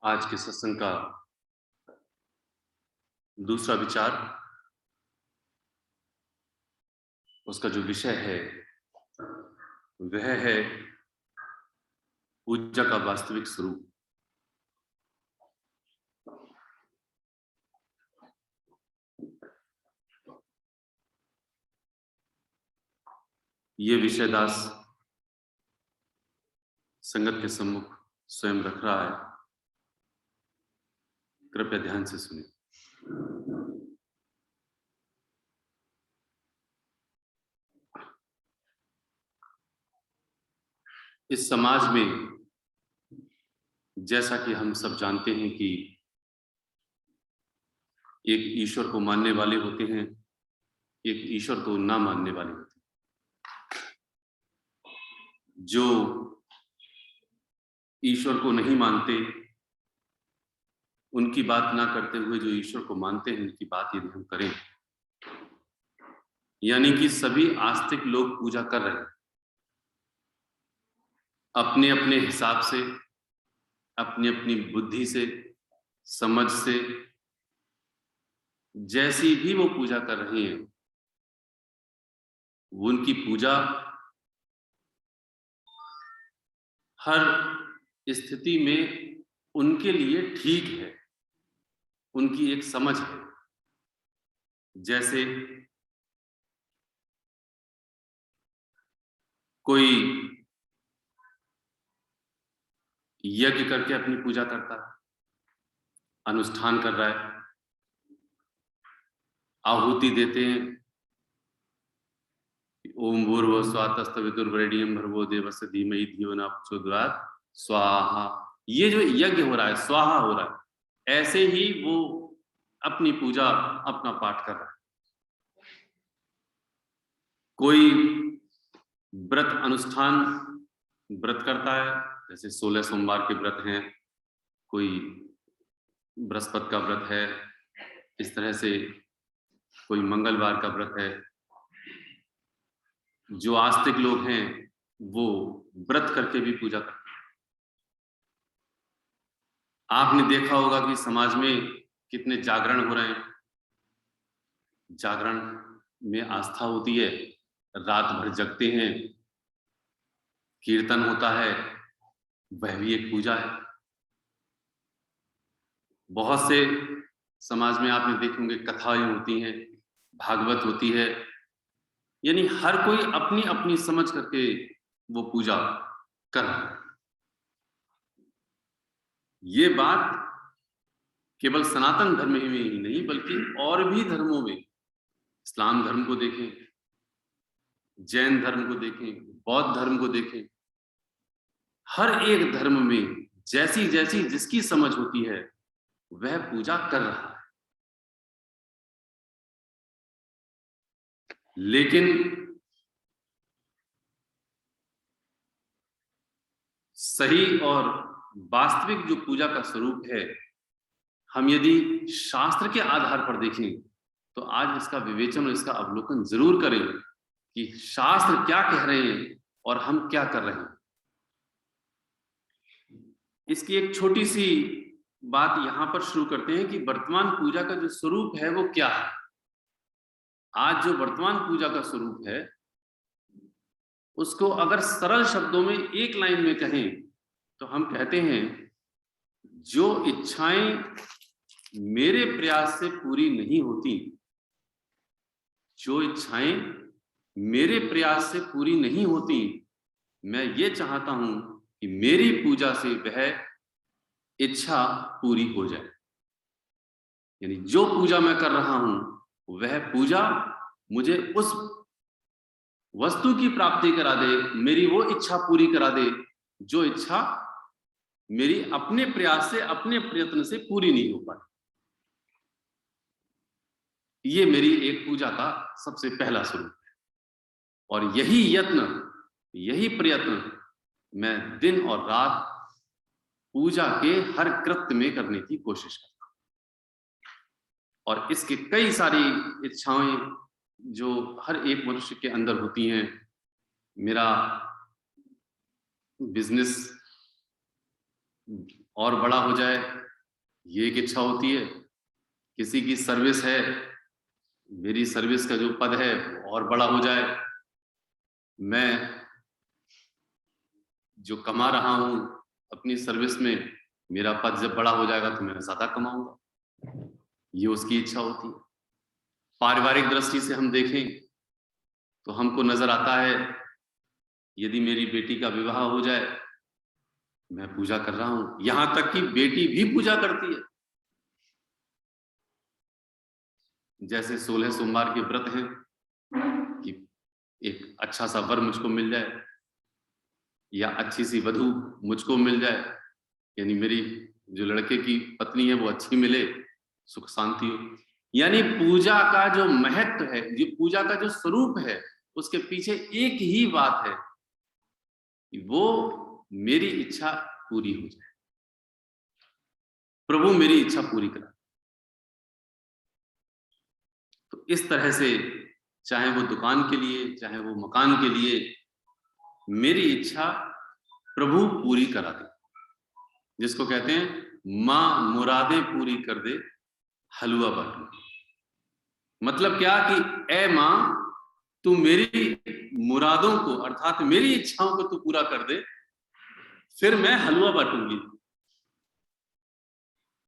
आज के सत्संग का दूसरा विचार, उसका जो विषय है वह है पूजा का वास्तविक स्वरूप। ये विषय दास संगत के सम्मुख स्वयं रख रहा है, कृपया ध्यान से सुने। इस समाज में जैसा कि हम सब जानते हैं कि एक ईश्वर को मानने वाले होते हैं, एक ईश्वर को ना मानने वाले होते हैं। जो ईश्वर को नहीं मानते, उनकी बात ना करते हुए जो ईश्वर को मानते हैं उनकी बात यदि हम करें, यानी कि सभी आस्तिक लोग पूजा कर रहे हैं अपने अपने हिसाब से, अपनी अपनी बुद्धि से, समझ से, जैसी भी वो पूजा कर रहे हैं, वो उनकी पूजा हर स्थिति में उनके लिए ठीक है, उनकी एक समझ है। जैसे कोई यज्ञ करके अपनी पूजा करता है, अनुष्ठान कर रहा है, आहुति देते हैं, ओम भूर्भुवः स्वः तत्सवितुर्वरेण्यं भर्गो देवस्य धीमहि धियो न प्रचोदयात् स्वाहा। ये जो यज्ञ हो रहा है, स्वाहा हो रहा है, ऐसे ही वो अपनी पूजा, अपना पाठ कर रहा है। कोई व्रत अनुष्ठान व्रत करता है, जैसे 16 सोमवार के व्रत हैं, कोई बृहस्पति का व्रत है, इस तरह से कोई मंगलवार का व्रत है। जो आस्तिक लोग हैं वो व्रत करके भी पूजा करते हैं। आपने देखा होगा कि समाज में कितने जागरण हो रहे हैं। जागरण में आस्था होती है, रात भर जगते हैं, कीर्तन होता है, वह भी एक पूजा है। बहुत से समाज में आपने देखे होंगे कथाएं होती हैं, भागवत होती है, यानी हर कोई अपनी अपनी समझ करके वो पूजा कर रहा है। ये बात केवल सनातन धर्म में ही नहीं बल्कि और भी धर्मों में, इस्लाम धर्म को देखें, जैन धर्म को देखें, बौद्ध धर्म को देखें, हर एक धर्म में जैसी जैसी जिसकी समझ होती है वह पूजा कर रहा है। लेकिन सही और वास्तविक जो पूजा का स्वरूप है, हम यदि शास्त्र के आधार पर देखें तो आज इसका विवेचन और इसका अवलोकन जरूर करें कि शास्त्र क्या कह रहे हैं और हम क्या कर रहे हैं। इसकी एक छोटी सी बात यहां पर शुरू करते हैं कि वर्तमान पूजा का जो स्वरूप है वो क्या है। आज जो वर्तमान पूजा का स्वरूप है उसको अगर सरल शब्दों में एक लाइन में कहें तो हम कहते हैं, जो इच्छाएं मेरे प्रयास से पूरी नहीं होती, जो इच्छाएं मेरे प्रयास से पूरी नहीं होती, मैं ये चाहता हूं कि मेरी पूजा से वह इच्छा पूरी हो जाए। यानी जो पूजा मैं कर रहा हूं वह पूजा मुझे उस वस्तु की प्राप्ति करा दे, मेरी वो इच्छा पूरी करा दे जो इच्छा मेरी अपने प्रयास से, अपने प्रयत्न से पूरी नहीं हो पाई। ये मेरी एक पूजा का सबसे पहला स्वरूप है और यही यत्न, यही प्रयत्न मैं दिन और रात पूजा के हर कृत्य में करने की कोशिश करता हूं। और इसके कई सारी इच्छाएं जो हर एक मनुष्य के अंदर होती हैं। मेरा बिजनेस और बड़ा हो जाए, ये एक इच्छा होती है। किसी की सर्विस है, मेरी सर्विस का जो पद है और बड़ा हो जाए। मैं जो कमा रहा हूं अपनी सर्विस में, मेरा पद जब बड़ा हो जाएगा तो मैं ज्यादा कमाऊंगा, ये उसकी इच्छा होती है। पारिवारिक दृष्टि से हम देखें तो हमको नजर आता है, यदि मेरी बेटी का विवाह हो जाए, मैं पूजा कर रहा हूं, यहां तक कि बेटी भी पूजा करती है। जैसे 16 सोमवार के व्रत हैं कि एक अच्छा सा वर मुझको मिल जाए या अच्छी सी वधू मुझको मिल जाए, यानी मेरी जो लड़के की पत्नी है वो अच्छी मिले, सुख शांति हो। यानी पूजा का जो महत्व है, जो पूजा का जो स्वरूप है, उसके पीछे एक ही बात है कि वो मेरी इच्छा पूरी हो जाए, प्रभु मेरी इच्छा पूरी करा। तो इस तरह से चाहे वो दुकान के लिए, चाहे वो मकान के लिए, मेरी इच्छा प्रभु पूरी करा दे। जिसको कहते हैं मां मुरादें पूरी कर दे, हलवा बांटू। मतलब क्या कि ए मां, तू मेरी मुरादों को अर्थात मेरी इच्छाओं को तू पूरा कर दे, फिर मैं हलवा बांटूंगी।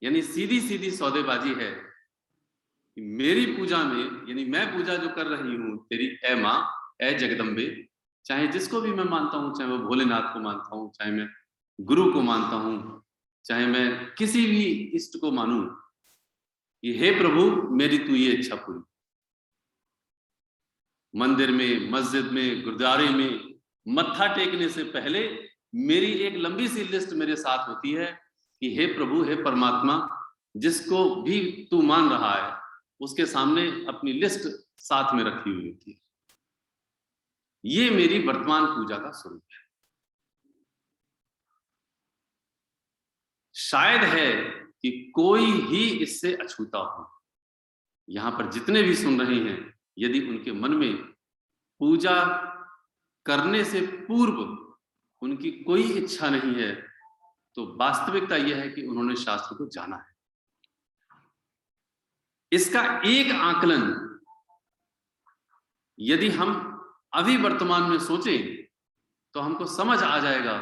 यानी सीधी सीधी सौदेबाजी है कि मेरी पूजा में, यानी मैं पूजा जो कर रही हूं तेरी, ए मां, ए जगदम्बे, चाहे जिसको भी मैं मानता हूं, चाहे वो भोलेनाथ को मानता हूं, चाहे मैं गुरु को मानता हूं, चाहे मैं किसी भी इष्ट को मानूं, कि हे प्रभु मेरी तू ये इच्छा पूरी। मंदिर में, मस्जिद में, गुरुद्वारे में मत्था टेकने से पहले मेरी एक लंबी सी लिस्ट मेरे साथ होती है कि हे प्रभु, हे परमात्मा, जिसको भी तू मान रहा है उसके सामने अपनी लिस्ट साथ में रखी हुई होती है। ये मेरी वर्तमान पूजा का स्वरूप है। शायद है कि कोई ही इससे अछूता हो। यहां पर जितने भी सुन रहे हैं, यदि उनके मन में पूजा करने से पूर्व उनकी कोई इच्छा नहीं है, तो वास्तविकता यह है कि उन्होंने शास्त्र को जाना है। इसका एक आकलन यदि हम अभी वर्तमान में सोचें तो हमको समझ आ जाएगा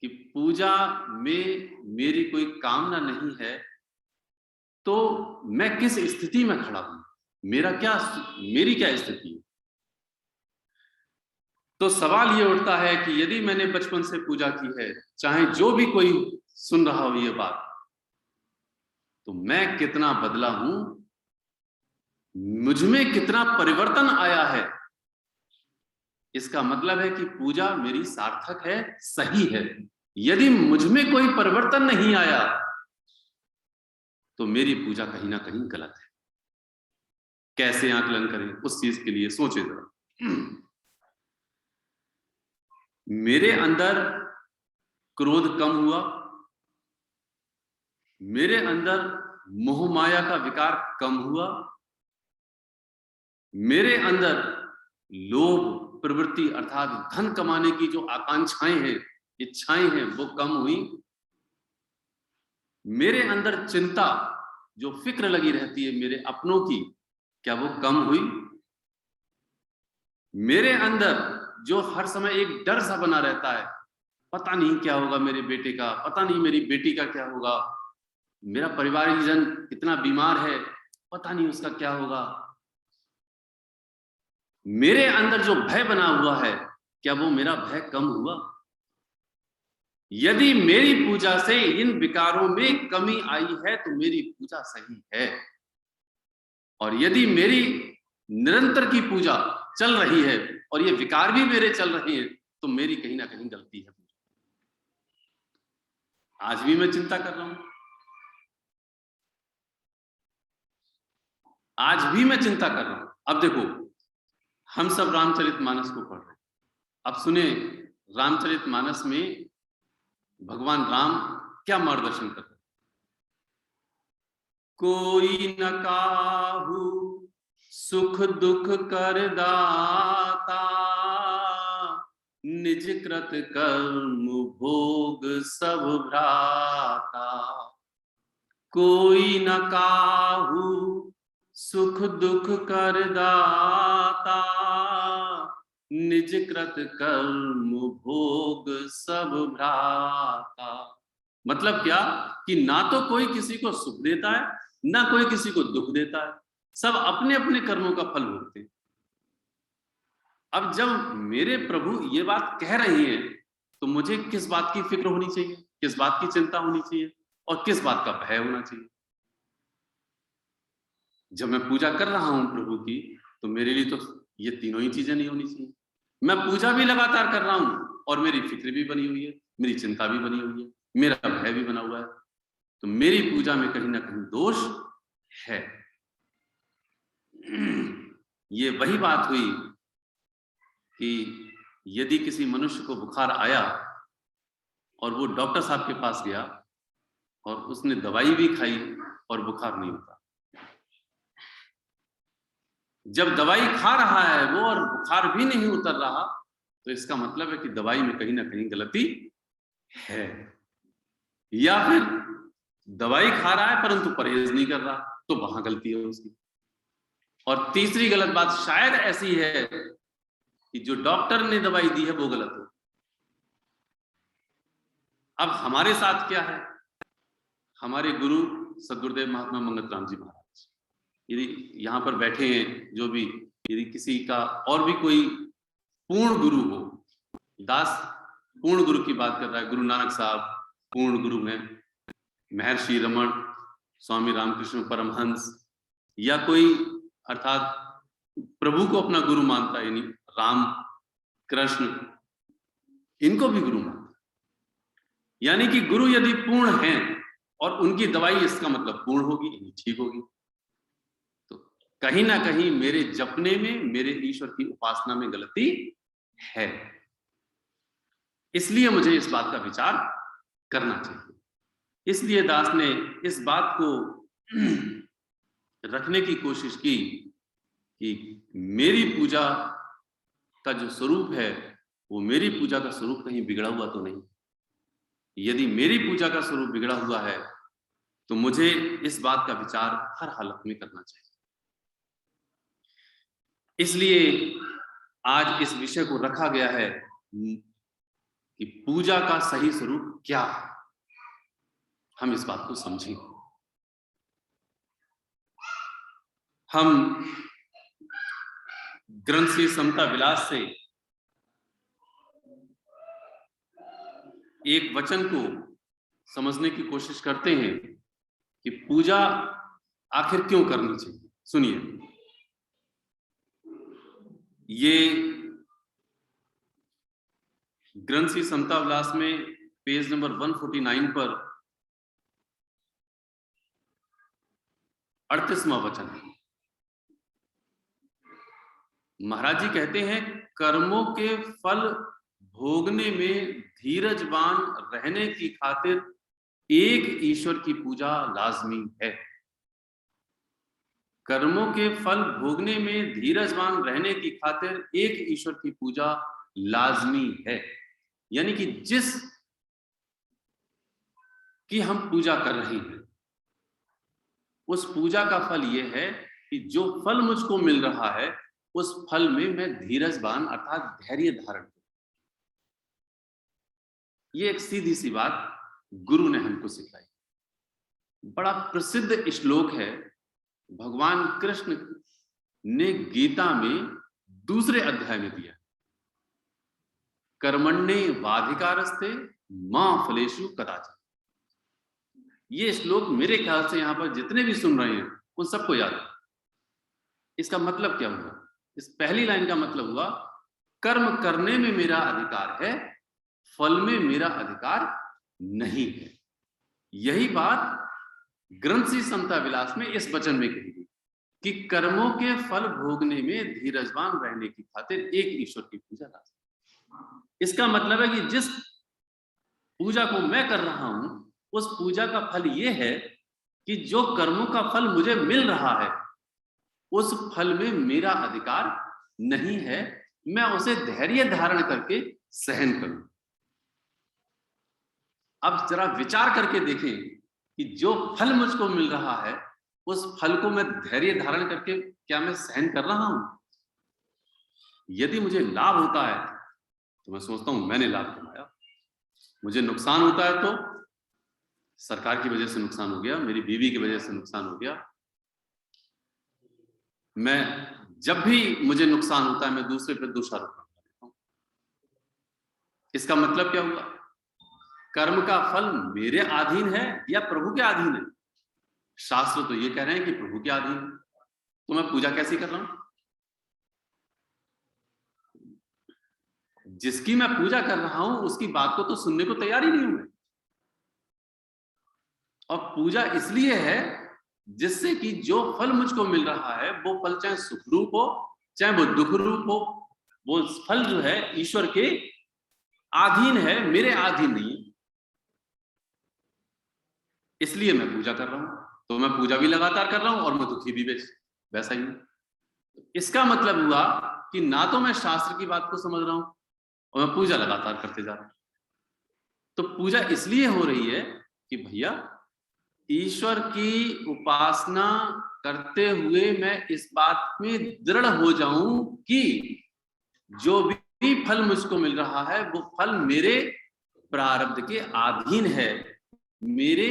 कि पूजा में मेरी कोई कामना नहीं है, तो मैं किस स्थिति में खड़ा हूं, मेरी क्या स्थिति है। तो सवाल ये उठता है कि यदि मैंने बचपन से पूजा की है, चाहे जो भी कोई सुन रहा हो ये बात, तो मैं कितना बदला हूं, मुझमें कितना परिवर्तन आया है। इसका मतलब है कि पूजा मेरी सार्थक है, सही है। यदि मुझमें कोई परिवर्तन नहीं आया तो मेरी पूजा कहीं ना कहीं गलत है। कैसे आकलन करें, उस चीज के लिए सोचे जरा। मेरे अंदर क्रोध कम हुआ, मेरे अंदर मोह माया का विकार कम हुआ, मेरे अंदर लोभ प्रवृत्ति अर्थात धन कमाने की जो आकांक्षाएं हैं, इच्छाएं हैं, वो कम हुई। मेरे अंदर चिंता, जो फिक्र लगी रहती है मेरे अपनों की, क्या वो कम हुई। मेरे अंदर जो हर समय एक डर सा बना रहता है, पता नहीं क्या होगा मेरे बेटे का, पता नहीं मेरी बेटी का क्या होगा, मेरा परिवारिक जन इतना बीमार है, पता नहीं उसका क्या होगा। मेरे अंदर जो भय बना हुआ है, क्या वो मेरा भय कम हुआ। यदि मेरी पूजा से इन विकारों में कमी आई है तो मेरी पूजा सही है। और यदि मेरी निरंतर की पूजा चल रही है और ये विकार भी मेरे चल रहे हैं, तो मेरी कहीं ना कहीं गलती है। आज भी मैं चिंता कर रहा हूं, आज भी मैं चिंता कर रहा हूं। अब देखो, हम सब रामचरितमानस को पढ़ रहे हैं। अब सुने रामचरितमानस में भगवान राम क्या मार्गदर्शन करते हैं। कोई न काहू सुख दुख कर दाता, निज कृत कर्म भोग सब भ्राता, कोई न काहू सुख दुख कर दाता, निज कृत कर्म भोग सब भ्राता। मतलब क्या कि ना तो कोई किसी को सुख देता है, ना कोई किसी को दुख देता है, सब अपने अपने कर्मों का फल भोगते हैं। अब जब मेरे प्रभु ये बात कह रही हैं, तो मुझे किस बात की फिक्र होनी चाहिए, किस बात की चिंता होनी चाहिए और किस बात का भय होना चाहिए? जब मैं पूजा कर रहा हूं प्रभु की, तो मेरे लिए तो ये तीनों ही चीजें नहीं होनी चाहिए। मैं पूजा भी लगातार कर रहा हूं और मेरी फिक्र भी बनी हुई है, मेरी चिंता भी बनी हुई है, मेरा भय भी बना हुआ है, तो मेरी पूजा में कहीं ना कहीं दोष है। ये वही बात हुई कि यदि किसी मनुष्य को बुखार आया और वो डॉक्टर साहब के पास गया और उसने दवाई भी खाई और बुखार नहीं होता, जब दवाई खा रहा है वो और बुखार भी नहीं उतर रहा, तो इसका मतलब है कि दवाई में कहीं ना कहीं गलती है, या फिर दवाई खा रहा है परंतु परहेज नहीं कर रहा, तो वहां गलती है उसकी। और तीसरी गलत बात शायद ऐसी है कि जो डॉक्टर ने दवाई दी है वो गलत हो। अब हमारे साथ क्या है, हमारे गुरु सद्गुरुदेव महात्मा मंगत राम जी महाराज यदि यहां पर बैठे हैं, जो भी यदि किसी का और भी कोई पूर्ण गुरु हो, दास पूर्ण गुरु की बात कर रहा है, गुरु नानक साहब पूर्ण गुरु हैं, महर्षि रमन, स्वामी रामकृष्ण परमहंस, या कोई अर्थात प्रभु को अपना गुरु मानता है, यानी राम कृष्ण, इनको भी गुरु मानता है। यानी कि गुरु यदि पूर्ण हैं और उनकी दवाई इसका मतलब पूर्ण होगी, यानी ठीक होगी, तो कहीं ना कहीं मेरे जपने में, मेरे ईश्वर की उपासना में गलती है। इसलिए मुझे इस बात का विचार करना चाहिए। इसलिए दास ने इस बात को रखने की कोशिश की कि मेरी पूजा का जो स्वरूप है वो मेरी पूजा का स्वरूप कहीं बिगड़ा हुआ तो नहीं। यदि मेरी पूजा का स्वरूप बिगड़ा हुआ है तो मुझे इस बात का विचार हर हालत में करना चाहिए। इसलिए आज इस विषय को रखा गया है कि पूजा का सही स्वरूप क्या है, हम इस बात को समझें। हम ग्रंथ श्री समता विलास से एक वचन को समझने की कोशिश करते हैं कि पूजा आखिर क्यों करनी चाहिए। सुनिए, ये ग्रंथ श्री समता विलास में पेज नंबर 149 पर 38वां वचन है। महाराज जी कहते हैं, कर्मों के फल भोगने में धीरजवान रहने की खातिर एक ईश्वर की पूजा लाजमी है। कर्मों के फल भोगने में धीरजवान रहने की खातिर एक ईश्वर की पूजा लाजमी है। यानी कि जिस की हम पूजा कर रहे हैं उस पूजा का फल यह है कि जो फल मुझको मिल रहा है उस फल में मैं धीरजवान अर्थात धैर्य धारण करूं। ये एक सीधी सी बात गुरु ने हमको सिखाई। बड़ा प्रसिद्ध श्लोक है, भगवान कृष्ण ने गीता में 2 अध्याय में दिया, कर्मण्ये वाधिकारस्ते मां फलेषु कदाचित्। ये श्लोक मेरे ख्याल से यहां पर जितने भी सुन रहे हैं उन सबको याद है। इसका मतलब क्या हुआ? इस पहली लाइन का मतलब हुआ, कर्म करने में मेरा अधिकार है, फल में मेरा अधिकार नहीं है। यही बात ग्रंथ श्री समता विलास में इस वचन में कही गई कि कर्मों के फल भोगने में धीरजवान रहने की खातिर एक ईश्वर की पूजा लाजमी। इसका मतलब है कि जिस पूजा को मैं कर रहा हूं उस पूजा का फल यह है कि जो कर्मों का फल मुझे मिल रहा है उस फल में मेरा अधिकार नहीं है, मैं उसे धैर्य धारण करके सहन करूं। अब जरा विचार करके देखें कि जो फल मुझको मिल रहा है उस फल को मैं धैर्य धारण करके क्या मैं सहन कर रहा हूं? यदि मुझे लाभ होता है तो मैं सोचता हूं मैंने लाभ कमाया, मुझे नुकसान होता है तो सरकार की वजह से नुकसान हो गया, मेरी बीवी की वजह से नुकसान हो गया। मैं जब भी मुझे नुकसान होता है मैं दूसरे पर दोषारोपण कर देता हूं। इसका मतलब क्या हुआ? कर्म का फल मेरे अधीन है या प्रभु के अधीन है? शास्त्र तो ये कह रहे हैं कि प्रभु के अधीन है, तो मैं पूजा कैसी कर रहा हूं? जिसकी मैं पूजा कर रहा हूं उसकी बात को तो सुनने को तैयार ही नहीं हूं मैं। और पूजा इसलिए है जिससे कि जो फल मुझको मिल रहा है वो फल चाहे सुख रूप हो चाहे वो दुख रूप हो, वो फल जो है ईश्वर के अधीन है, मेरे अधीन नहीं है। इसलिए मैं पूजा कर रहा हूं। तो मैं पूजा भी लगातार कर रहा हूं और मैं दुखी भी वैसा ही हूं। इसका मतलब हुआ कि ना तो मैं शास्त्र की बात को समझ रहा हूं और मैं पूजा लगातार करते जा रहा हूं। तो पूजा इसलिए हो रही है कि भैया ईश्वर की उपासना करते हुए मैं इस बात में दृढ़ हो जाऊं कि जो भी फल मुझको मिल रहा है वो फल मेरे प्रारब्ध के अधीन है, मेरे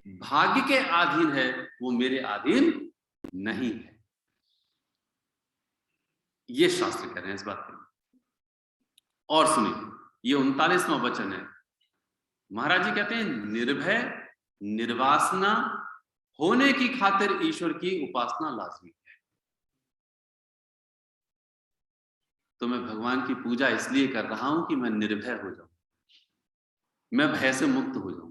भाग्य के अधीन है, वो मेरे अधीन नहीं है। ये शास्त्र कह रहे हैं इस बात में। और सुनिए, ये 39वां वचन है। महाराज जी कहते हैं निर्भय निर्वासना होने की खातिर ईश्वर की उपासना लाजमी है। तो मैं भगवान की पूजा इसलिए कर रहा हूं कि मैं निर्भय हो जाऊं, मैं भय से मुक्त हो जाऊं।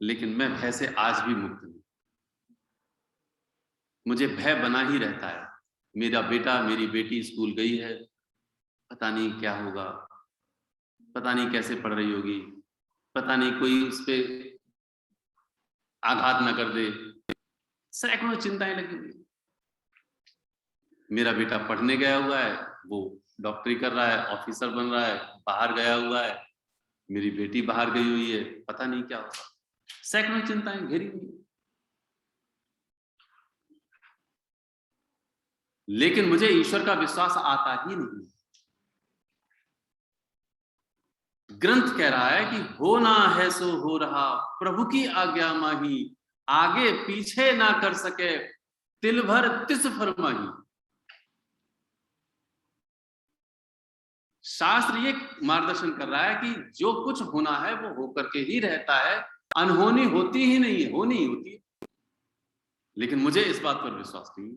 लेकिन मैं भय से आज भी मुक्त नहीं, मुझे भय बना ही रहता है। मेरा बेटा मेरी बेटी स्कूल गई है, पता नहीं क्या होगा, पता नहीं कैसे पढ़ रही होगी, पता नहीं कोई उस पे आघात न कर दे, सैकड़ों चिंताएं लगी हुई। मेरा बेटा पढ़ने गया हुआ है, वो डॉक्टरी कर रहा है, ऑफिसर बन रहा है, बाहर गया हुआ है, मेरी बेटी बाहर गई हुई है, पता नहीं क्या होगा, सैकड़ों चिंताएं घेरी हुई। लेकिन मुझे ईश्वर का विश्वास आता ही नहीं। ग्रंथ कह रहा है कि होना है सो हो रहा, प्रभु की आज्ञा माही, आगे पीछे ना कर सके, तिल भर तिस फरमाही। शास्त्र ये मार्गदर्शन कर रहा है कि जो कुछ होना है वो होकर के ही रहता है, अनहोनी होती ही नहीं है, होनी ही होती है। लेकिन मुझे इस बात पर विश्वास नहीं,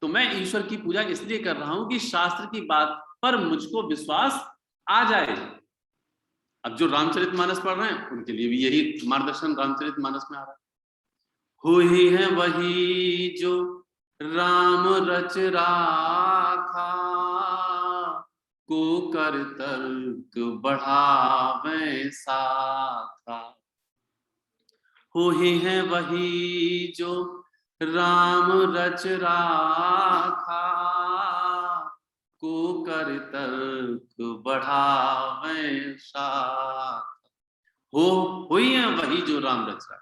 तो मैं ईश्वर की पूजा इसलिए कर रहा हूं कि शास्त्र की बात पर मुझको विश्वास आ जाए। अब जो रामचरितमानस पढ़ रहे हैं उनके लिए भी यही मार्गदर्शन रामचरितमानस में आ रहा है। हो ही है वही जो राम रच राखा, को कर तर्क बढ़ावे साखा। हो ही है वही जो राम रच राखा, को कर तर्क बढ़ावे साखा। हो ही है वही जो राम रच रहा,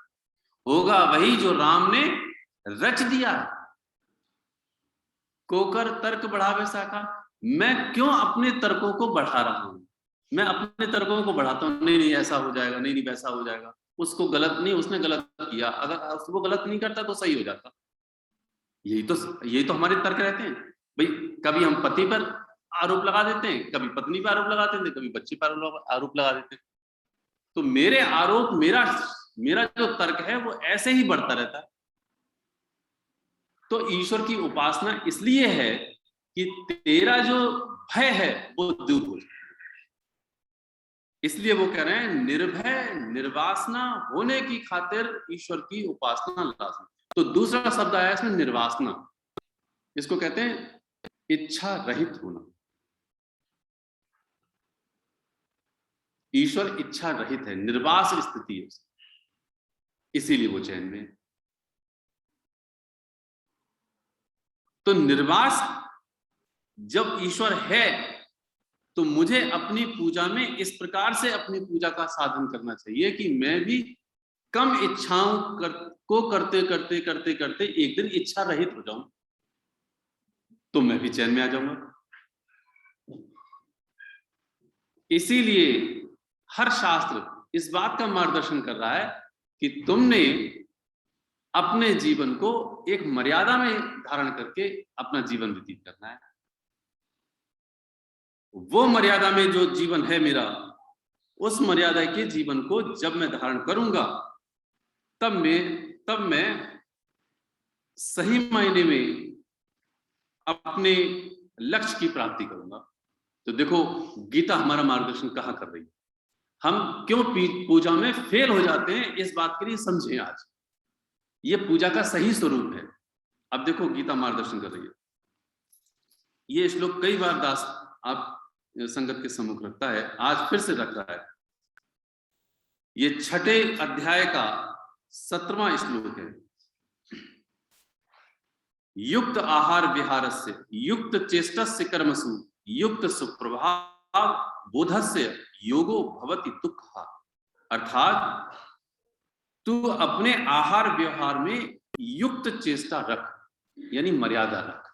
होगा वही जो राम ने रच दिया। कोकर तर्क बढ़ावे शाखा, मैं क्यों अपने तर्कों को बढ़ा रहा हूं? मैं अपने तर्कों को बढ़ाता हूं, नहीं नहीं ऐसा हो जाएगा, नहीं नहीं वैसा हो जाएगा, उसको गलत नहीं, उसने गलत किया, अगर उसको गलत नहीं करता तो सही हो जाता। यही तो हमारे तर्क रहते हैं भाई। कभी हम पति पर आरोप लगा देते हैं, कभी पत्नी पर आरोप लगा देते हैं, कभी बच्चे पर आरोप लगा देते हैं। तो मेरे आरोप, मेरा मेरा जो तर्क है वो ऐसे ही बढ़ता रहता है। तो ईश्वर की उपासना इसलिए है कि तेरा जो भय है वो दूर हो जाए। इसलिए वो कह रहे हैं निर्भय निर्वासना होने की खातिर ईश्वर की उपासना लाजमी। तो दूसरा शब्द आया इसमें निर्वासना, इसको कहते हैं इच्छा रहित होना। ईश्वर इच्छा रहित है, निर्वास स्थिति है, इसीलिए वो चैन में। तो निर्वास जब ईश्वर है तो मुझे अपनी पूजा में इस प्रकार से अपनी पूजा का साधन करना चाहिए कि मैं भी कम इच्छाओं को करते करते करते करते एक दिन इच्छा रहित हो जाऊं, तो मैं भी चैन में आ जाऊंगा। इसीलिए हर शास्त्र इस बात का मार्गदर्शन कर रहा है कि तुमने अपने जीवन को एक मर्यादा में धारण करके अपना जीवन व्यतीत करना है। वो मर्यादा में जो जीवन है मेरा, उस मर्यादा के जीवन को जब मैं धारण करूंगा तब मैं सही मायने में अपने लक्ष्य की प्राप्ति करूंगा। तो देखो गीता हमारा मार्गदर्शन कहां कर रही है, हम क्यों पूजा में फेल हो जाते हैं, इस बात के लिए समझें आज। ये पूजा का सही स्वरूप है। अब देखो गीता मार्गदर्शन कर रही है। ये श्लोक कई बार दास आप संगत के सम्मुख रखता है, आज फिर से रख रहा है। ये 6ठे अध्याय का 17वां श्लोक है। युक्त आहार विहारस्य युक्त चेष्टस्य कर्मसु युक्त सुप्रभाव बोधस्य योगो भवति दुःखः। अर्थात तू अपने आहार व्यवहार में युक्त चेष्टा रख, यानी मर्यादा रख।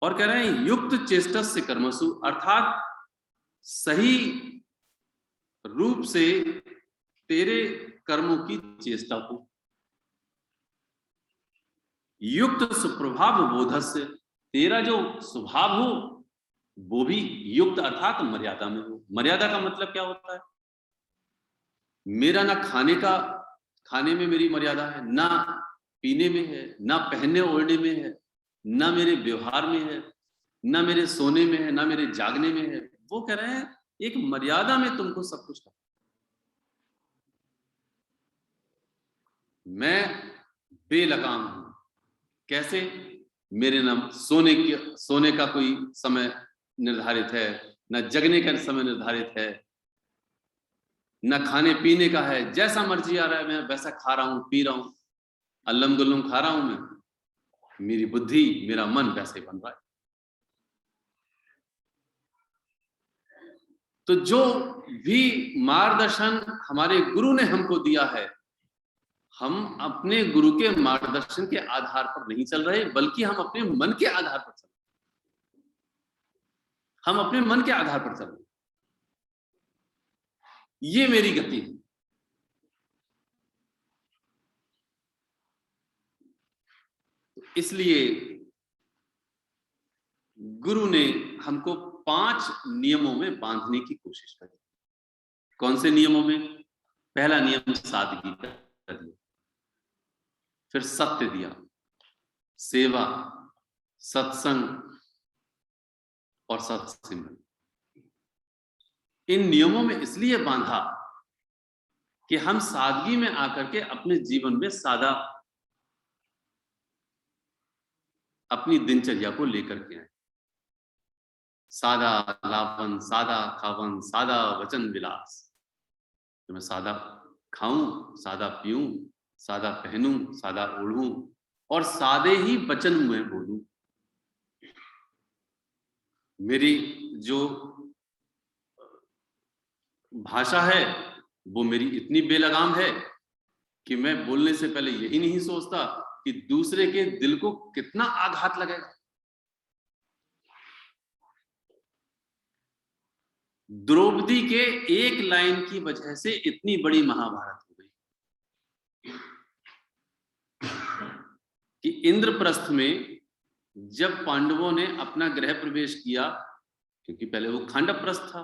और कह रहे हैं युक्त चेष्टस्य कर्मसु, अर्थात सही रूप से तेरे कर्मों की चेष्टा हो। युक्त सुप्रभाव बोधस्य, तेरा जो स्वभाव हो वो भी युक्त अर्थात मर्यादा में हो। मर्यादा का मतलब क्या होता है? मेरा ना खाने में मेरी मर्यादा है, ना पीने में है, ना पहनने ओढ़ने में है, ना मेरे व्यवहार में है, ना मेरे सोने में है, ना मेरे जागने में है। वो कह रहे हैं एक मर्यादा में तुमको सब कुछ करना। मैं बेलगाम हूं। कैसे? मेरे ना सोने का कोई समय निर्धारित है, ना जगने का समय निर्धारित है, ना खाने पीने का है। जैसा मर्जी आ रहा है मैं वैसा खा रहा हूं, पी रहा हूं, अल्लम दुल्लम खा रहा हूं मैं। मेरी बुद्धि, मेरा मन वैसे ही बन रहा है। तो जो भी मार्गदर्शन हमारे गुरु ने हमको दिया है, हम अपने गुरु के मार्गदर्शन के आधार पर नहीं चल रहे, बल्कि हम अपने मन के आधार पर चल रहे। हम अपने मन के आधार पर चल रहे। ये मेरी गति है। इसलिए गुरु ने हमको 5 नियमों में बांधने की कोशिश करी। कौन से नियमों में? पहला नियम सादगी का दिया, फिर सत्य दिया, सेवा, सत्संग और सत्सिमरन। इन नियमों में इसलिए बांधा कि हम सादगी में आकर के अपने जीवन में सादा अपनी दिनचर्या को लेकर के आए। सादा लावन, सादा खावन, सादा वचन विलास। तो मैं सादा खाऊं, सादा पीऊं, सादा पहनूं, सादा ओढ़ूं और सादे ही वचन में बोलूं। मेरी जो भाषा है वो मेरी इतनी बेलगाम है कि मैं बोलने से पहले यही नहीं सोचता कि दूसरे के दिल को कितना आघात लगेगा। द्रौपदी के एक लाइन की वजह से इतनी बड़ी महाभारत हो गई कि इंद्रप्रस्थ में जब पांडवों ने अपना गृह प्रवेश किया, क्योंकि पहले वो खांडवप्रस्थ था,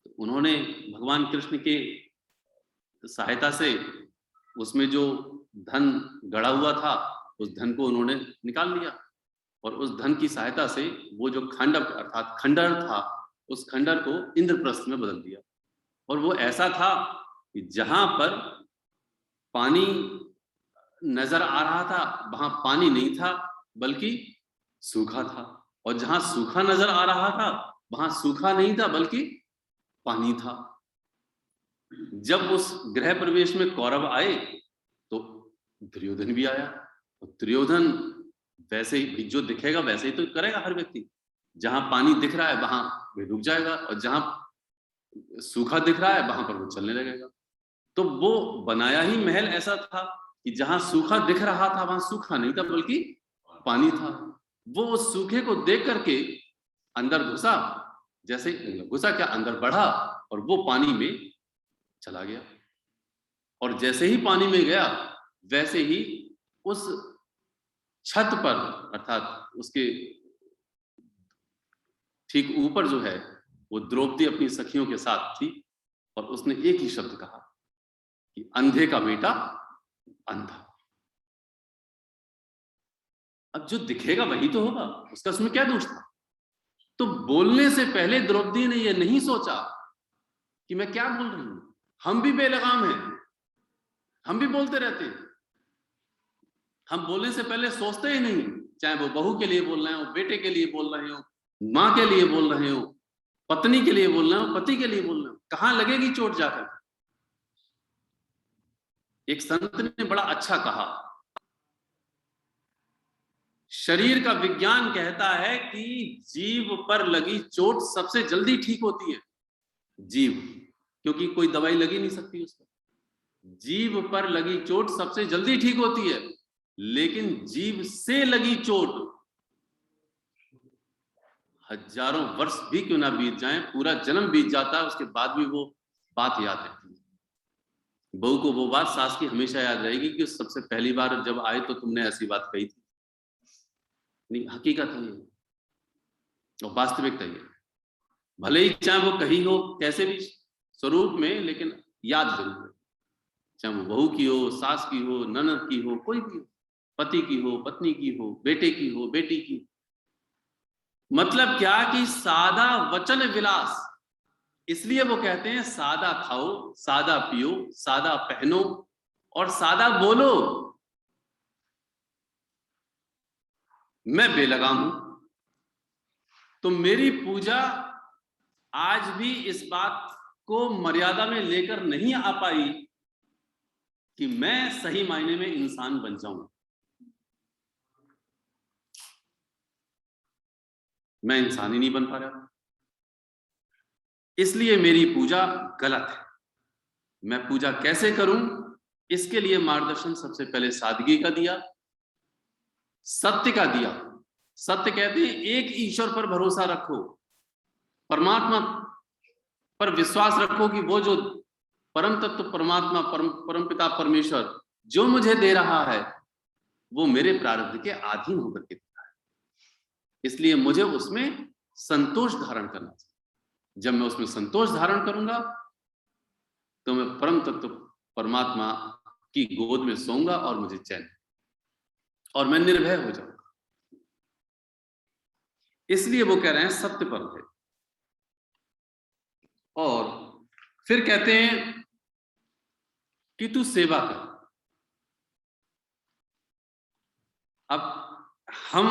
तो उन्होंने भगवान कृष्ण के सहायता से उसमें जो धन गड़ा हुआ था उस धन को उन्होंने निकाल लिया और उस धन की सहायता से वो जो खंडक अर्थात खंडर था उस खंडर को इंद्रप्रस्थ में बदल दिया। और वो ऐसा था कि जहां पर पानी नजर आ रहा था वहां पानी नहीं था बल्कि सूखा था, और जहां सूखा नजर आ रहा था वहां सूखा नहीं था बल्कि पानी था। जब उस गृह प्रवेश में कौरव आए तो दुर्योधन भी आया। तो दुर्योधन वैसे ही जो दिखेगा वैसे ही तो करेगा हर व्यक्ति। जहां पानी दिख रहा है वहां वे रुक जाएगा, और जहां सूखा दिख रहा है वहां पर वो चलने लगेगा। तो वो बनाया ही महल ऐसा था कि जहां सूखा दिख रहा था वहां सूखा नहीं था बल्कि पानी था। वो उस सूखे को देख करके अंदर घुसा, जैसे घुसा क्या, अंदर बढ़ा और वो पानी में चला गया। और जैसे ही पानी में गया वैसे ही उस छत पर, अर्थात उसके ठीक ऊपर जो है, वो द्रौपदी अपनी सखियों के साथ थी और उसने एक ही शब्द कहा कि अंधे का बेटा अंधा। अब जो दिखेगा वही तो होगा, उसका उसमें क्या दोष था? तो बोलने से पहले द्रौपदी ने यह नहीं सोचा कि मैं क्या बोल रही हूं। हम भी बेलगाम हैं, हम भी बोलते रहते हैं। हम बोलने से पहले सोचते ही नहीं, चाहे वो बहू के लिए बोल रहे हो, बेटे के लिए बोल रहे हो, मां के लिए बोल रहे हो, पत्नी के लिए बोल रहे हो, पति के लिए बोल रहे हो, कहां लगेगी चोट जाकर। एक संत ने बड़ा अच्छा कहा, शरीर का विज्ञान कहता है कि जीभ पर लगी चोट सबसे जल्दी ठीक होती है। जीभ, क्योंकि कोई दवाई लगी नहीं सकती उस पर। जीभ पर लगी चोट सबसे जल्दी ठीक होती है, लेकिन जीभ से लगी चोट हजारों वर्ष भी क्यों ना बीत जाएं, पूरा जन्म बीत जाता है, उसके बाद भी वो बात याद रहती है। बहू को वो बात सास की हमेशा याद रहेगी कि सबसे पहली बार जब आए तो तुमने ऐसी बात कही थी। नहीं, हकीकत है ये और वास्तविकता ये, भले ही चाहे वो कही हो कैसे भी स्वरूप में, लेकिन याद जरूर है। चाहे वो बहू की हो, सास की हो, ननद की हो, कोई भी हो, पति की हो, पत्नी की हो, बेटे की हो, बेटी की। मतलब क्या कि सादा वचन विलास, इसलिए वो कहते हैं सादा खाओ, सादा पियो, सादा पहनो और सादा बोलो। मैं बेलगाम हूं, तो मेरी पूजा आज भी इस बात को मर्यादा में लेकर नहीं आ पाई कि मैं सही मायने में इंसान बन जाऊं। मैं इंसान ही नहीं बन पा रहा, इसलिए मेरी पूजा गलत है। मैं पूजा कैसे करूं, इसके लिए मार्गदर्शन सबसे पहले सादगी का दिया, सत्य का दिया। सत्य कहते हैं एक ईश्वर पर भरोसा रखो, परमात्मा पर विश्वास रखो कि वो जो परम तत्व परमात्मा, परम पिता परमेश्वर जो मुझे दे रहा है वो मेरे प्रारब्ध के अधीन होकर के दे रहा है, इसलिए मुझे उसमें संतोष धारण करना चाहिए। जब मैं उसमें संतोष धारण करूंगा तो मैं परम तत्व परमात्मा की गोद में सोऊंगा और मुझे चैन, और मैं निर्भय हो जाऊंगा। इसलिए वो कह रहे हैं सत्य पर है। और फिर कहते हैं कि तू सेवा कर। अब हम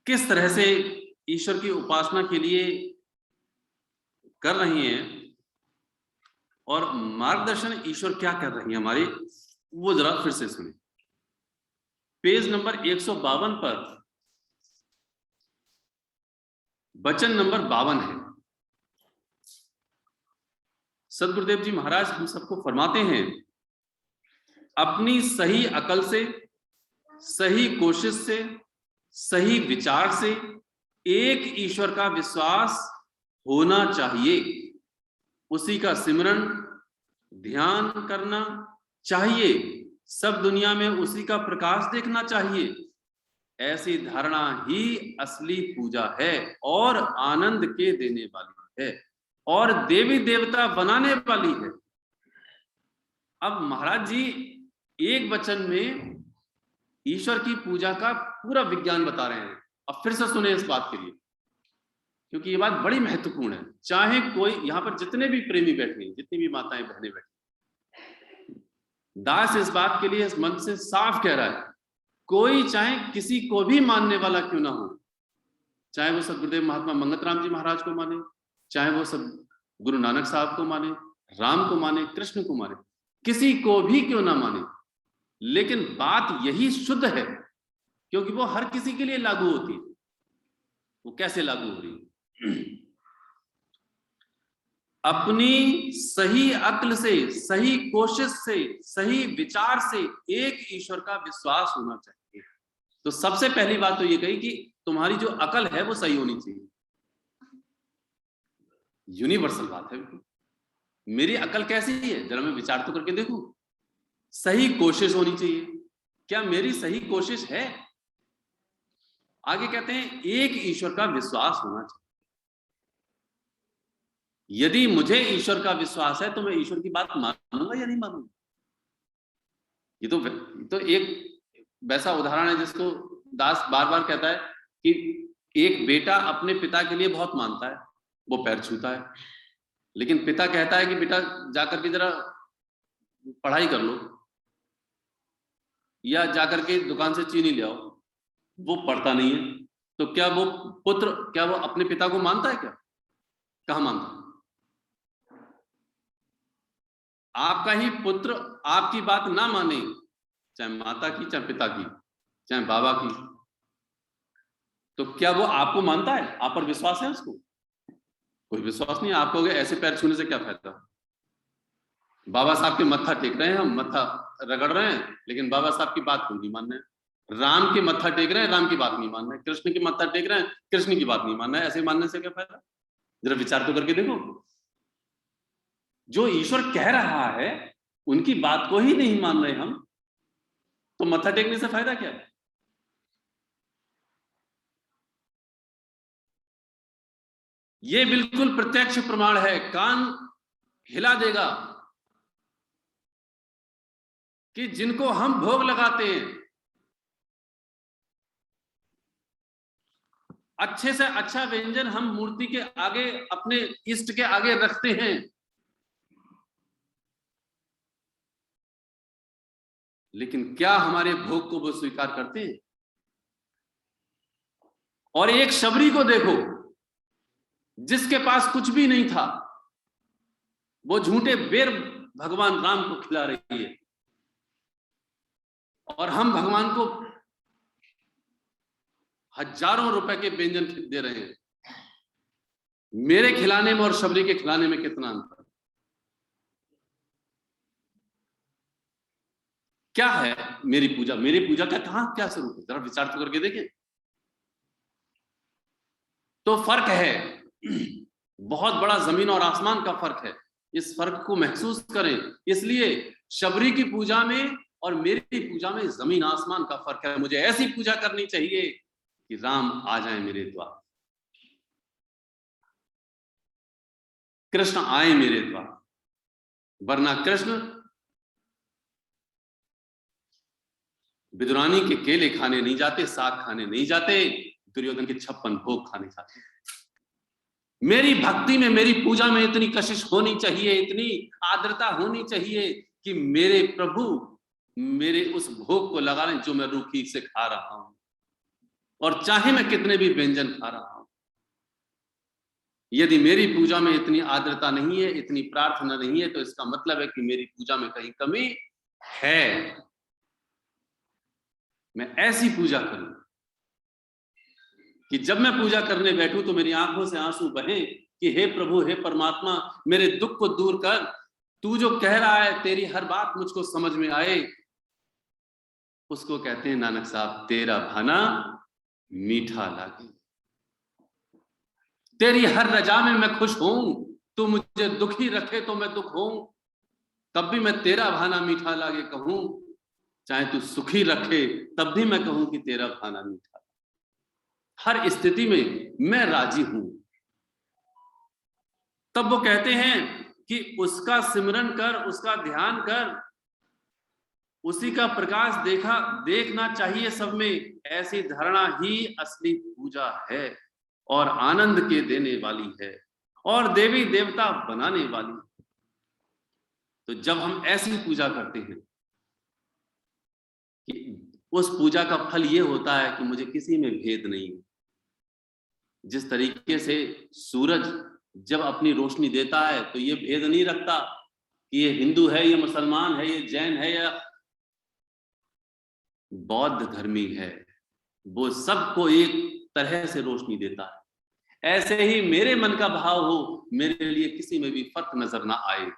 किस तरह से ईश्वर की उपासना के लिए कर रहे हैं और मार्गदर्शन ईश्वर क्या कर रही है हमारी, वो जरा फिर से सुने। पेज नंबर 152 पर वचन नंबर 52 है। सदगुरुदेव जी महाराज हम सबको फरमाते हैं, अपनी सही अकल से, सही कोशिश से, सही विचार से एक ईश्वर का विश्वास होना चाहिए, उसी का सिमरन ध्यान करना चाहिए, सब दुनिया में उसी का प्रकाश देखना चाहिए। ऐसी धारणा ही असली पूजा है और आनंद के देने वाली है और देवी देवता बनाने वाली है। अब महाराज जी एक वचन में ईश्वर की पूजा का पूरा विज्ञान बता रहे हैं। अब फिर से सुने इस बात के लिए, क्योंकि ये बात बड़ी महत्वपूर्ण है। चाहे कोई यहां पर जितने भी प्रेमी बैठे हैं, जितनी भी माताएं बहनें बैठी, दास इस बात के लिए इस मन से साफ कह रहा है, कोई चाहे किसी को भी मानने वाला क्यों ना हो, चाहे वो सदगुरुदेव महात्मा मंगत राम जी महाराज को माने, चाहे वो सब गुरु नानक साहब को माने, राम को माने, कृष्ण को माने, किसी को भी क्यों ना माने, लेकिन बात यही शुद्ध है क्योंकि वो हर किसी के लिए लागू होती है। वो कैसे लागू हो रही है? अपनी सही अक्ल से, सही कोशिश से, सही विचार से एक ईश्वर का विश्वास होना चाहिए। तो सबसे पहली बात तो ये कही कि तुम्हारी जो अकल है वो सही होनी चाहिए। यूनिवर्सल बात है। मेरी अकल कैसी है जरा मैं विचार तो करके देखूं। सही कोशिश होनी चाहिए। क्या मेरी सही कोशिश है? आगे कहते हैं एक ईश्वर का विश्वास होना चाहिए। यदि मुझे ईश्वर का विश्वास है तो मैं ईश्वर की बात मानूंगा या नहीं मानूंगा? ये तो एक वैसा उदाहरण है जिसको दास बार बार कहता है कि एक बेटा अपने पिता के लिए बहुत मानता है, वो पैर छूता है, लेकिन पिता कहता है कि बेटा जाकर के जरा पढ़ाई कर लो या जाकर के दुकान से चीनी ले आओ, वो पढ़ता नहीं है। तो क्या वो पुत्र, क्या वो अपने पिता को मानता है? क्या कहां मानता है? आपका ही पुत्र आपकी बात ना माने, चाहे माता की, चाहे पिता की, चाहे बाबा की, तो क्या वो आपको मानता है? आप पर विश्वास है उसको? कोई विश्वास नहीं। आप कहोगे ऐसे पैर छूने से क्या फायदा? बाबा साहब के मत्था टेक रहे हैं, हम मत्था रगड़ रहे हैं, लेकिन बाबा साहब की बात को नहीं मान रहे। राम के मत्था टेक रहे हैं, राम की बात नहीं मान रहे। कृष्ण की मत्था टेक रहे हैं, कृष्ण की बात नहीं मान रहे। ऐसे मानने से क्या फायदा? जरा विचार तो करके देखो। जो ईश्वर कह रहा है उनकी बात को ही नहीं मान रहे हम, तो मत्था टेकने से फायदा क्या है? ये बिल्कुल प्रत्यक्ष प्रमाण है, कान हिला देगा कि जिनको हम भोग लगाते हैं, अच्छे से अच्छा व्यंजन हम मूर्ति के आगे, अपने इष्ट के आगे रखते हैं, लेकिन क्या हमारे भोग को वो स्वीकार करते हैं? और एक शबरी को देखो जिसके पास कुछ भी नहीं था, वो झूठे बेर भगवान राम को खिला रही है, और हम भगवान को हजारों रुपए के व्यंजन दे रहे हैं। मेरे खिलाने में और शबरी के खिलाने में कितना अंतर? क्या है मेरी पूजा? मेरी पूजा का कहां क्या स्वरूप है? जरा विचार तो करके देखें। तो फर्क है, बहुत बड़ा जमीन और आसमान का फर्क है। इस फर्क को महसूस करें। इसलिए शबरी की पूजा में और मेरी पूजा में जमीन आसमान का फर्क है। मुझे ऐसी पूजा करनी चाहिए कि राम आ जाए मेरे द्वार, कृष्ण आए मेरे द्वार, वरना कृष्ण विदुरानी के केले खाने नहीं जाते, साग खाने नहीं जाते, दुर्योधन के 56 भोग खाने जाते। मेरी भक्ति में, मेरी पूजा में इतनी कशिश होनी चाहिए, इतनी आर्द्रता होनी चाहिए कि मेरे प्रभु मेरे उस भोग को लगा लें जो मैं रूखी से खा रहा हूं, और चाहे मैं कितने भी व्यंजन खा रहा हूं। यदि मेरी पूजा में इतनी आर्द्रता नहीं है, इतनी प्रार्थना नहीं है, तो इसका मतलब है कि मेरी पूजा में कहीं कमी है। मैं ऐसी पूजा करूं कि जब मैं पूजा करने बैठूं तो मेरी आंखों से आंसू बहें कि हे प्रभु, हे परमात्मा, मेरे दुख को दूर कर। तू जो कह रहा है, तेरी हर बात मुझको समझ में आए। उसको कहते हैं नानक साहब, तेरा भाना मीठा लागे। तेरी हर रजा में मैं खुश हूं। तू मुझे दुखी रखे तो मैं दुख हूं, तब भी मैं तेरा भाना मीठा लागे कहूं। चाहे तू सुखी रखे तब भी मैं कहूं कि तेरा भाना मीठा। हर स्थिति में मैं राजी हूं। तब वो कहते हैं कि उसका सिमरन कर, उसका ध्यान कर, उसी का प्रकाश देखना चाहिए सब में। ऐसी धारणा ही असली पूजा है और आनंद के देने वाली है और देवी देवता बनाने वाली है। तो जब हम ऐसी पूजा करते हैं कि उस पूजा का फल ये होता है कि मुझे किसी में भेद नहीं। जिस तरीके से सूरज जब अपनी रोशनी देता है तो ये भेद नहीं रखता कि ये हिंदू है, ये मुसलमान है, ये जैन है या बौद्ध धर्मी है। वो सबको एक तरह से रोशनी देता है। ऐसे ही मेरे मन का भाव हो, मेरे लिए किसी में भी फर्क नजर ना आए।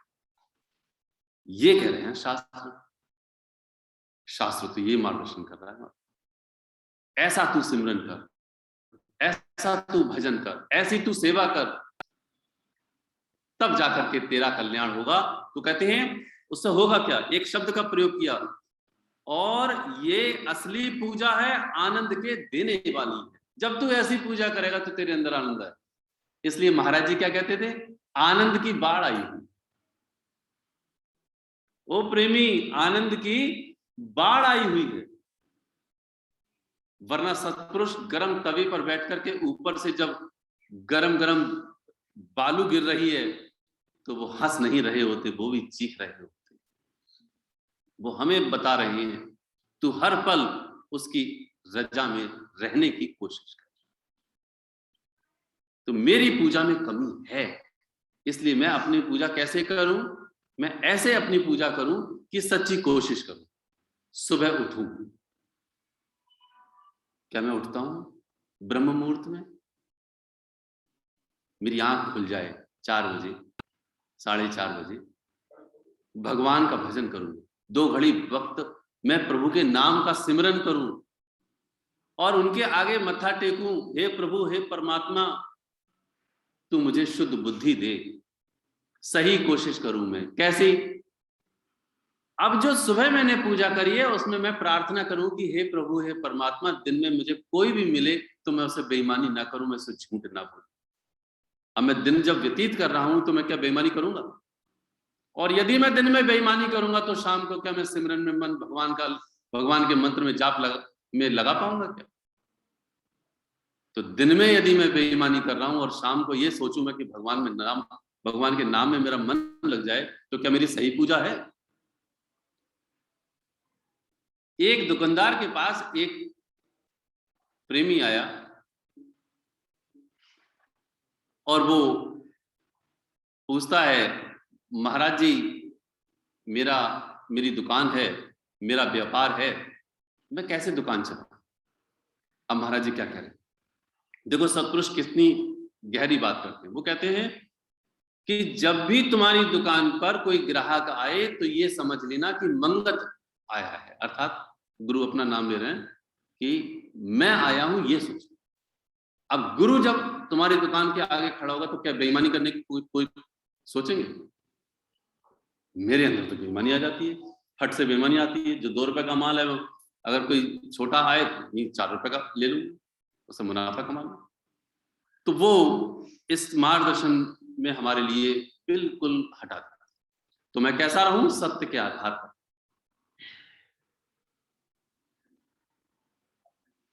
ये कह रहे हैं शास्त्र। शास्त्र तो ये मार्गदर्शन कर रहा है, ऐसा तू सिमरन कर, ऐसा तू भजन कर, ऐसी तू सेवा कर, तब जाकर के तेरा कल्याण होगा। तो कहते हैं उससे होगा क्या? एक शब्द का प्रयोग किया, और ये असली पूजा है, आनंद के देने वाली है। जब तू ऐसी पूजा करेगा तो तेरे अंदर आनंद है। इसलिए महाराज जी क्या कहते थे? आनंद की बाढ़ आई हुई। ओ प्रेमी, आनंद की बाढ़ आई हुई है। वरना सत्पुरुष गरम तवे पर बैठ करके ऊपर से जब गरम गरम बालू गिर रही है तो वो हंस नहीं रहे होते, वो भी चीख रहे होते। वो हमें बता रहे हैं तू हर पल उसकी रजा में रहने की कोशिश कर। तो मेरी पूजा में कमी है, इसलिए मैं अपनी पूजा कैसे करूं? मैं ऐसे अपनी पूजा करूं कि सच्ची कोशिश करूं। सुबह उठूं। क्या मैं उठता हूं ब्रह्म मुहूर्त में? मेरी आंख खुल जाए 4 बजे, 4:30 बजे, भगवान का भजन करूं। 2 घड़ी वक्त मैं प्रभु के नाम का सिमरन करूं और उनके आगे मत्था टेकूं। हे प्रभु, हे परमात्मा, तू मुझे शुद्ध बुद्धि दे। सही कोशिश करूं मैं। कैसी? अब जो सुबह मैंने पूजा करी है उसमें मैं प्रार्थना करूं कि हे प्रभु, हे परमात्मा, दिन में मुझे कोई भी मिले तो मैं उससे बेईमानी ना करूं, मैं उससे झूठ ना बोलूं। अब मैं दिन जब व्यतीत कर रहा हूं तो मैं क्या बेईमानी करूंगा? और यदि मैं दिन में बेईमानी करूंगा तो शाम को क्या मैं सिमरन में मन भगवान के मंत्र में जाप लगा पाऊंगा क्या? तो दिन में यदि मैं बेईमानी कर रहा हूं और शाम को ये सोचूं मैं कि भगवान के नाम में मेरा मन लग जाए, तो क्या मेरी सही पूजा है? एक दुकानदार के पास एक प्रेमी आया और वो पूछता है, महाराज जी, मेरी दुकान है, मेरा व्यापार है, मैं कैसे दुकान चलाऊं? अब महाराज जी क्या कह रहे हैं? देखो सत्पुरुष कितनी गहरी बात करते हैं। वो कहते हैं कि जब भी तुम्हारी दुकान पर कोई ग्राहक आए तो ये समझ लेना कि मंगत आया है। अर्थात गुरु अपना नाम ले रहे हैं कि मैं आया हूं, ये सोच। अब गुरु जब तुम्हारी दुकान के आगे खड़ा होगा तो क्या बेईमानी करने की कोई सोचेंगे? मेरे अंदर तो बेईमानी आ जाती है, फट से बेईमानी आती है। जो 2 रुपए का माल है, अगर कोई छोटा आए तो 4 रुपए का ले लूं, उससे मुनाफा कमा लूं। तो वो इस मार्गदर्शन में हमारे लिए बिल्कुल हटा देता। तो मैं कैसा रहूं? सत्य के आधार पर।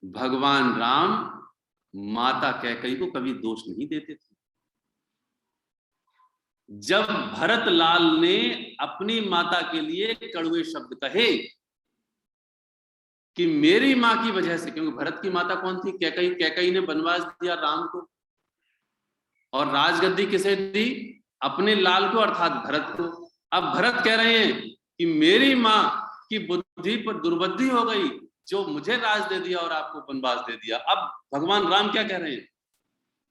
भगवान राम माता कैकेयी को कभी दोष नहीं देते थे। जब भरत लाल ने अपनी माता के लिए कड़वे शब्द कहे कि मेरी मां की वजह से, क्योंकि भरत की माता कौन थी? कैकेयी। कैकेयी ने वनवास दिया राम को, और राजगद्दी किसे दी? अपने लाल को, अर्थात भरत को। अब भरत कह रहे हैं कि मेरी मां की बुद्धि पर दुर्बुद्धि हो गई, जो मुझे राज दे दिया और आपको वनवास दे दिया। अब भगवान राम क्या कह रहे हैं?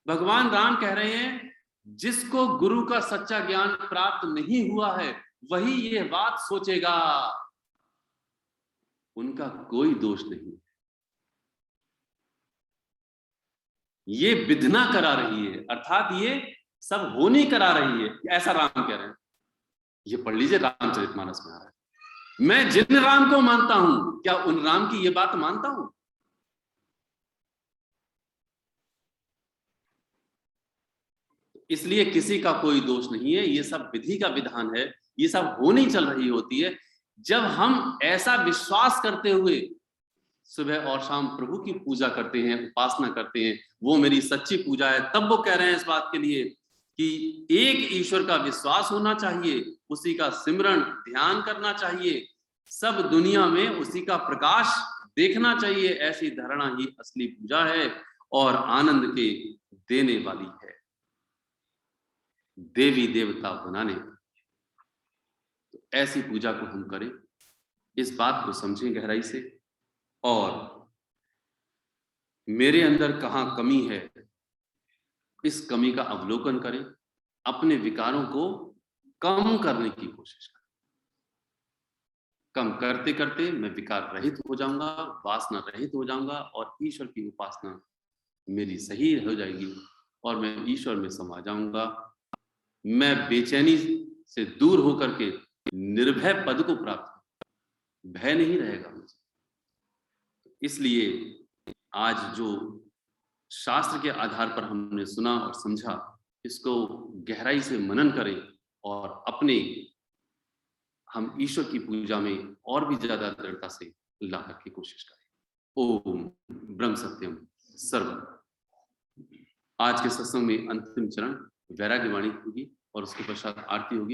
भगवान राम कह रहे हैं जिसको गुरु का सच्चा ज्ञान प्राप्त नहीं हुआ है वही ये बात सोचेगा, उनका कोई दोष नहीं। ये विधना करा रही है, अर्थात ये सब होनी करा रही है, ऐसा राम कह रहे हैं। ये पढ़ लीजिए, रामचरितमानस में आ रहा है। मैं जिन राम को मानता हूं, क्या उन राम की ये बात मानता हूं? इसलिए किसी का कोई दोष नहीं है, ये सब विधि का विधान है, ये सब होनी चल रही होती है। जब हम ऐसा विश्वास करते हुए सुबह और शाम प्रभु की पूजा करते हैं, उपासना करते हैं, वो मेरी सच्ची पूजा है। तब वो कह रहे हैं इस बात के लिए कि एक ईश्वर का विश्वास होना चाहिए, उसी का सिमरण ध्यान करना चाहिए, सब दुनिया में उसी का प्रकाश देखना चाहिए। ऐसी धारणा ही असली पूजा है और आनंद के देने वाली है, देवी देवता बनाने। तो ऐसी पूजा को हम करें, इस बात को समझें गहराई से, और मेरे अंदर कहाँ कमी है, इस कमी का अवलोकन करें, अपने विकारों को कम करने की कोशिश करें। कम करते-करते मैं विकार रहित हो जाऊँगा, वासना रहित हो जाऊँगा और ईश्वर की उपासना मेरी सही हो जाएगी और मैं ईश्वर में समा जाऊँगा। मैं बेचैनी से दूर होकर के निर्भय पद को प्राप्त, भय नहीं रहेगा मुझे। इसलिए आज जो शास्त्र के आधार पर हमने सुना और समझा, इसको गहराई से मनन करें और अपने हम ईश्वर की पूजा में और भी ज़्यादा दृढ़ता से लाकर की कोशिश करें। ओम ब्रह्म सत्यम सर्वम। आज के सत्संग में अंतिम चरण वैराग्य वाणी होगी और उसके पश्चात आरती होगी।